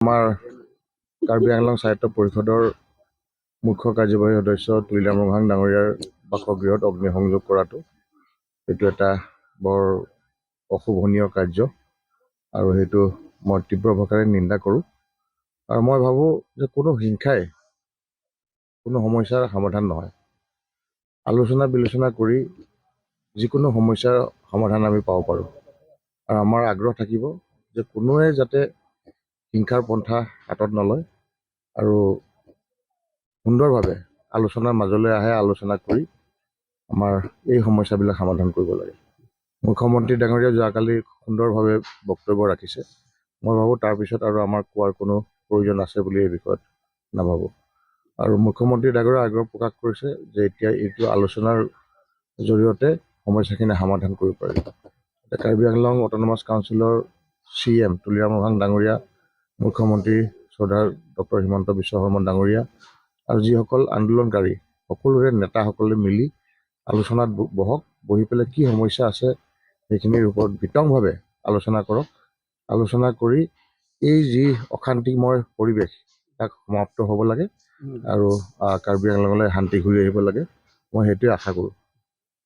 আমাৰ কাৰ্বি আংলং সাহিত্য পৰিষদৰ মুখ্য কাৰ্যবাহী সদস্য তুলিৰাম ৰভাং ডাঙৰীয়াৰ বাসগৃহত অগ্নিসংযোগ কৰাটো এইটো এটা বৰ অশোভনীয় কাৰ্য আৰু সেইটো মই তীব্ৰ ভাষাৰে নিন্দা কৰোঁ। আৰু মই ভাবোঁ যে কোনো হিংসাই কোনো সমস্যাৰ সমাধান নহয়। আলোচনা বিলোচনা কৰি যিকোনো সমস্যাৰ সমাধান আমি পাব পাৰোঁ। আৰু আমাৰ আগ্ৰহ থাকিব যে কোনোৱে যাতে হিংসাৰ পন্থা হাতত নলয় আৰু সুন্দৰভাৱে আলোচনাৰ মাজলৈ আহে, আলোচনা কৰি আমাৰ এই সমস্যাবিলাক সমাধান কৰিব লাগে। মুখ্যমন্ত্ৰী ডাঙৰীয়া যোৱাকালি সুন্দৰভাৱে বক্তব্য ৰাখিছে। মই ভাবোঁ তাৰপিছত আৰু আমাৰ কোৱাৰ কোনো প্ৰয়োজন আছে বুলি এই বিষয়ত নাভাবোঁ। আৰু মুখ্যমন্ত্ৰী ডাঙৰীয়াই আগ্ৰহ প্ৰকাশ কৰিছে যে এতিয়া এইটো আলোচনাৰ জৰিয়তে সমস্যাখিনি সমাধান কৰিব পাৰি। কাৰ্বি আংলং অট'নমাছ কাউন্সিলৰ CM তুলিৰাম ৰভাং ডাঙৰীয়া, মুখ্যমন্ত্ৰী শ্ৰদ্ধাৰ ডক্টৰ হিমন্ত বিশ্ব শৰ্মা ডাঙৰীয়া আৰু যিসকল আন্দোলনকাৰী সকলোৰে নেতাসকলে মিলি আলোচনাত বহক, বহি পেলাই কি সমস্যা আছে সেইখিনিৰ ওপৰত বিতংভাৱে আলোচনা কৰক। আলোচনা কৰি এই যি অশান্তিময় পৰিৱেশ তাক সমাপ্ত হ'ব লাগে আৰু কাৰ্বি আংলঙলৈ শান্তি ঘূৰি আহিব লাগে। মই সেইটোৱে আশা কৰোঁ।